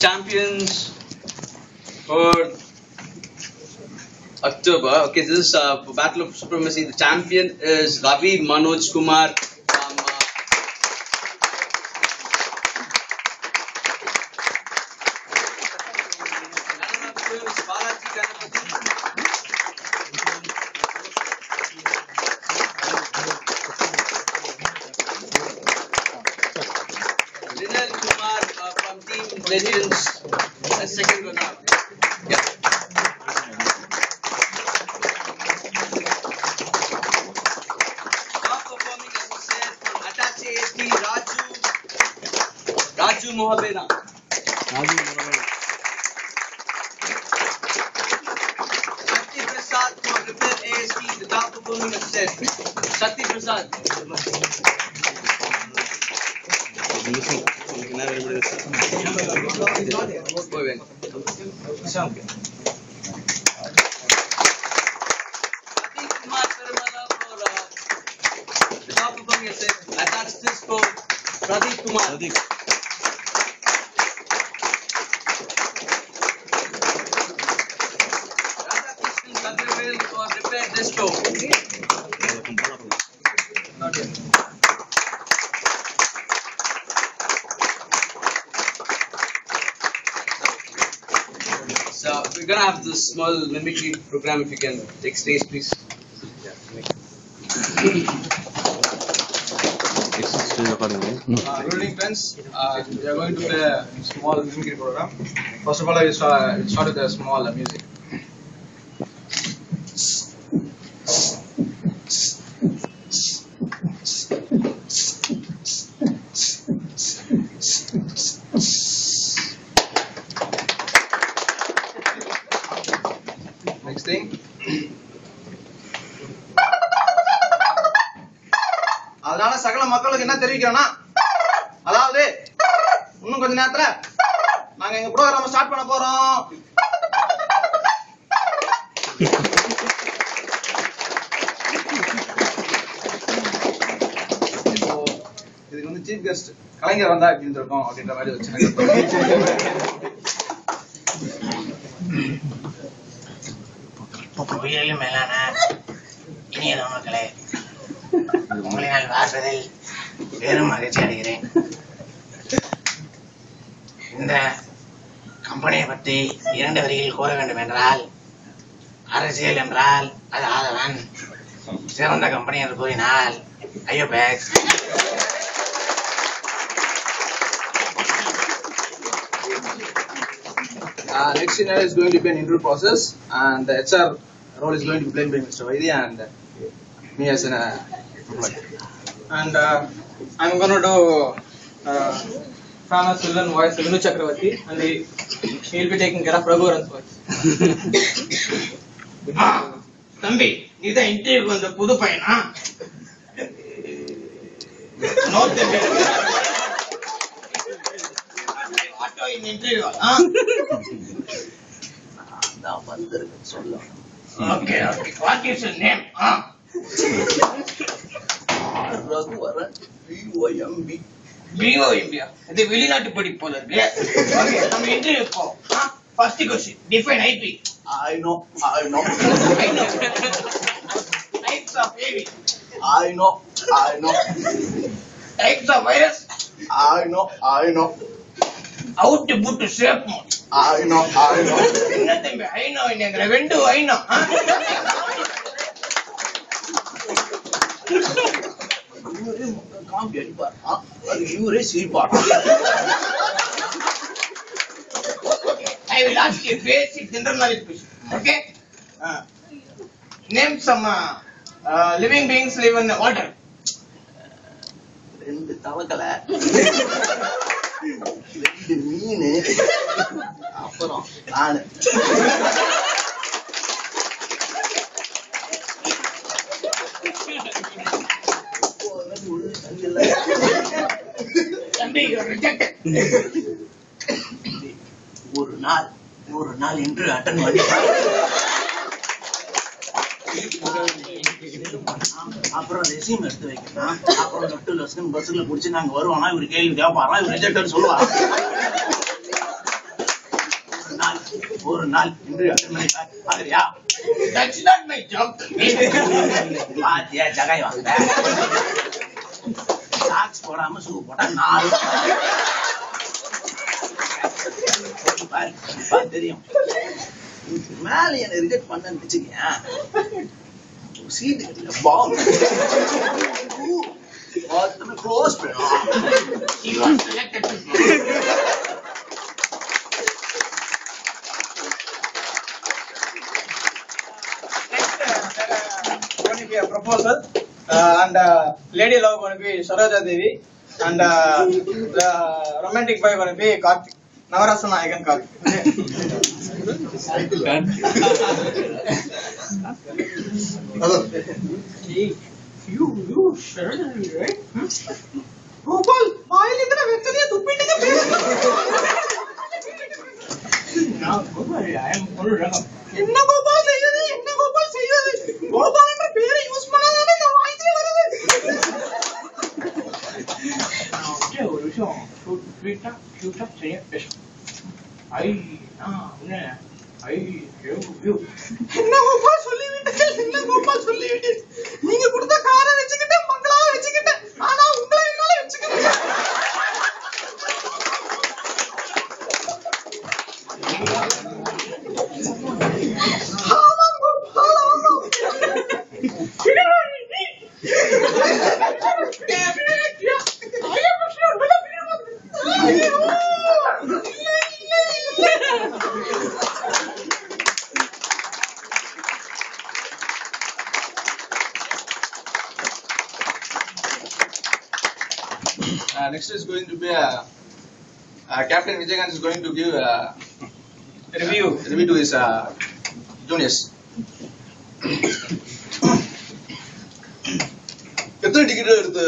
Champions for October. Okay, this is for Battle of Supremacy. The champion is Ravi Manoj Kumar from Balaji Ganapati. Linal Kumar from Team Legends. Second one up. Yeah. Top performing, as I said, from Attache AT, Raju Mohabena. Shakti Prasad for Repair AST, the top performing, as I said. Shakti Prasad. Attach this for Pradeep Kumar. Radhakrishnan Chandravel for Repair Disco. So we're gonna have this small mimicry program. If you can take stage, please. Ruling friends, we are going to play a small mimicry program. First of all, I will start with a small music. Next thing. அதனால சகல மக்களுக்கு என்ன தெரிவிக்கிறோம்னா, அதாவது இன்னும் கொஞ்ச நேரத்துல நாங்க எங்க ப்ரோகிராம் ஸ்டார்ட் பண்ண போறோம். இப்போ இதுக்கு வந்து சீஃப் கெஸ்ட் கலைஞர் வந்தா எப்படி இருந்திருக்கும் அப்படின்ற மாதிரி வச்சு உயிரிலும் மேலான இனிய நாமக்களே, உங்களை நான் பார்ப்பதில் பெரும் மகிழ்ச்சி அடைகிறேன். இந்த கம்பெனியை பற்றி 2 வரியில் கூற வேண்டும் என்றால், அரசியல் என்றால் அது ஆதவன், சிறந்த கம்பெனி என்று கூறினால் ஐயோ packs. Next scene is going to be an interview process, and the HR role is going to be played by Mr. Vaidya and me as an and I'm going to do famous villain voice Vinu Chakravarti, and he'll be taking care of Raghuvaran's voice. தம்பி, நீதான் இன்டர்வியூக்கு வந்த புது பையனா? Okay. What is your name? Raghuvaran BOMB. BOMB. இது வெளிநாட்டு படிப்பு போல இருக்கு. Okay, நம்ம இன்டர்வியூ போ. First question, define IP. I know. Types of AV. I know. Types of virus. I know. Out to put to safe mode. I know. என்ன தம்பி I know என்னங்கற வெண்டு I know. Combi அடிப்பார். அது இவரே சிரிப்பார். I will ask you basic general knowledge question. Okay? Name some living beings live in water. 2 தவக்கலை, 2 மீன், அப்புறம் நானு. தம்பி you are rejected. ஒரு நாள் இன்டர்வியூ அட்டெண்ட் பண்ணி அப்புறம் ரெசியூம் எடுத்து வைக்கணும். அப்புறம் நட்டு லட்சம் பஸ்ல புடிச்சு நாங்க வருவானா இவரு கேள்வி கேட்பாரா இவர் ரிஜெக்ட் சொல்லுவாரா? ஒரு நாள் இன்று 8 மணி ஆகுறியா? That's not my job. பாத்தியா ஜகாய் வாங்க. சாக்ஸ் போடாம ஷூ போட்டா 4 தெரியும். மேல என்ன ரிஜெக்ட் பண்ணன்னு வச்சுக்கேன். சீட் கிடைக்கல பாம். Close He was selected to going to be a proposal, and lady love going to be Saroja Devi, and the romantic boy going to be Karthik. Navarasa Nayakan Karthik. You sure, right? Gopal, why is it a vector? You put it in the now, Gopal, I am full of என்ன கோபால் செய்யுது என்ன கோபால் செய்யுது கோபால் என்ற பேரை use பண்ணாதானே இந்த வாய்ஸே வருது okay ஒரு விஷயம் க்யூட்டா சரியா பேசணும் ஐ என்ன கோபால் சொல்லிவிட்டீர்கள் என்ன கோபால் சொல்லிவிட்டீர்கள் நீங்க கொடுத்த காரை வச்சுக்கிட்டு மங்களா வச்சுக்கிட்டு ஆனா உங்களை என்னால வச்சுக்க முடியாது Next is going to be Captain Vijaykanth is going to give a review to his juniors. எத்தனை டிக்கெட் எடுத்து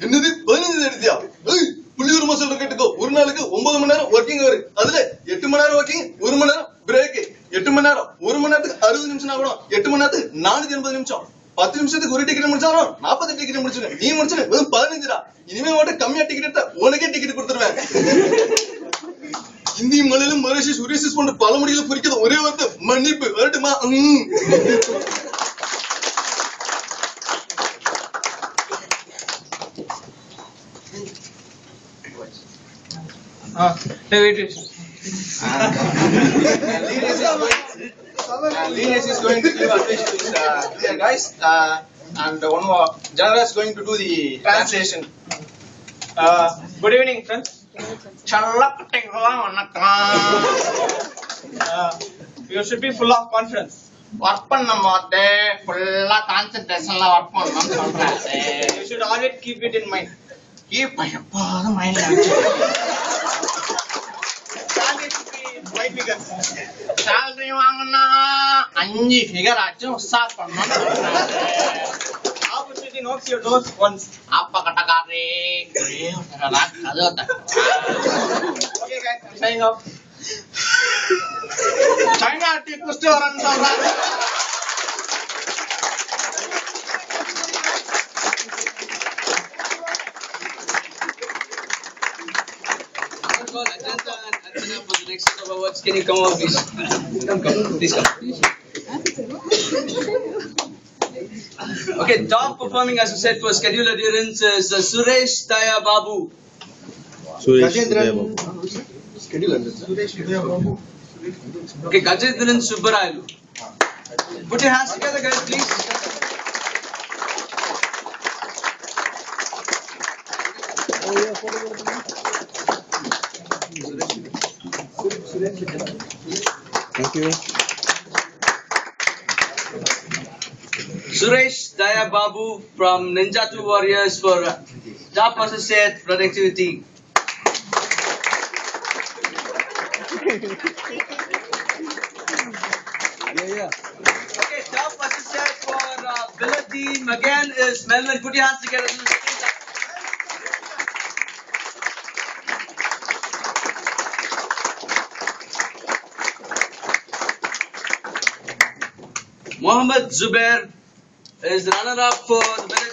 என்னது 15 எடுத்தியா புள்ளியூர் மாசம் கேட்டுக்கோ ஒரு நாளுக்கு 9 மணி நேரம் ஒர்க்கிங் அவரு அதுல 8 மணி நேரம் ஒர்க்கிங் 1 மணி நேரம் பிரேக் 8 மணி நேரம் 1 மணி நேரத்துக்கு 60 நிமிஷம் ஆகணும் 8 மணி நேரத்துக்கு 480 நிமிஷம் 10 நிமிஷத்துக்கு ஒரு டிக்கெட் முடிச்சாலும் 40 டிக்கெட் முடிச்சிருவேன் நீ முடிச்சு வெறும் 15 இனிமே மட்டும் கம்மியா டிக்கெட் எடுத்தா உனக்கே டிக்கெட் கொடுத்துருவேன் இந்தி மலையிலும் மலேசியா சுரேஷ் போன்ற பல மொழிகளை குறிக்கிறது ஒரே வார்த்தை மன்னிப்பு வரட்டுமா Lineage is going to give advice to his dear guys, and one more Janara is going to do the translation. Good evening, friends. You should be full of confidence. Work பண்ணும் போது ஃபுல்லா கான்சென்ட்ரேஷன்ல ஒர்க் பண்ணணும்னு சொல்றாரு. You should always keep it in mind. Keep எப்போதும் மைண்ட்ல salary வாங்கினா 5 figure ஆச்சும் start பண்ணணும்னு சொல்றாரு. Opportunity knocks your doors once. அப்ப கட்டக்காரே ஒரே ஒருத்தரா கதவை Okay guys, I'm signing off. China tea குஸ்ட் வரன்னு சொல்றாரு. For the next set of awards, can you come over, please? Come, please come. Okay, top performing as I said for scheduled adherence is Suresh Daya Babu. Okay, Gajendran Subbarayalu. Put your hands together, guys, please. Thank you. Suresh Daya Babu from Ninja 2 Warriors for top associate productivity. Okay, top associate for Billet team again is Melvin. Put your hands together. Mohammed Zubair is runner-up for the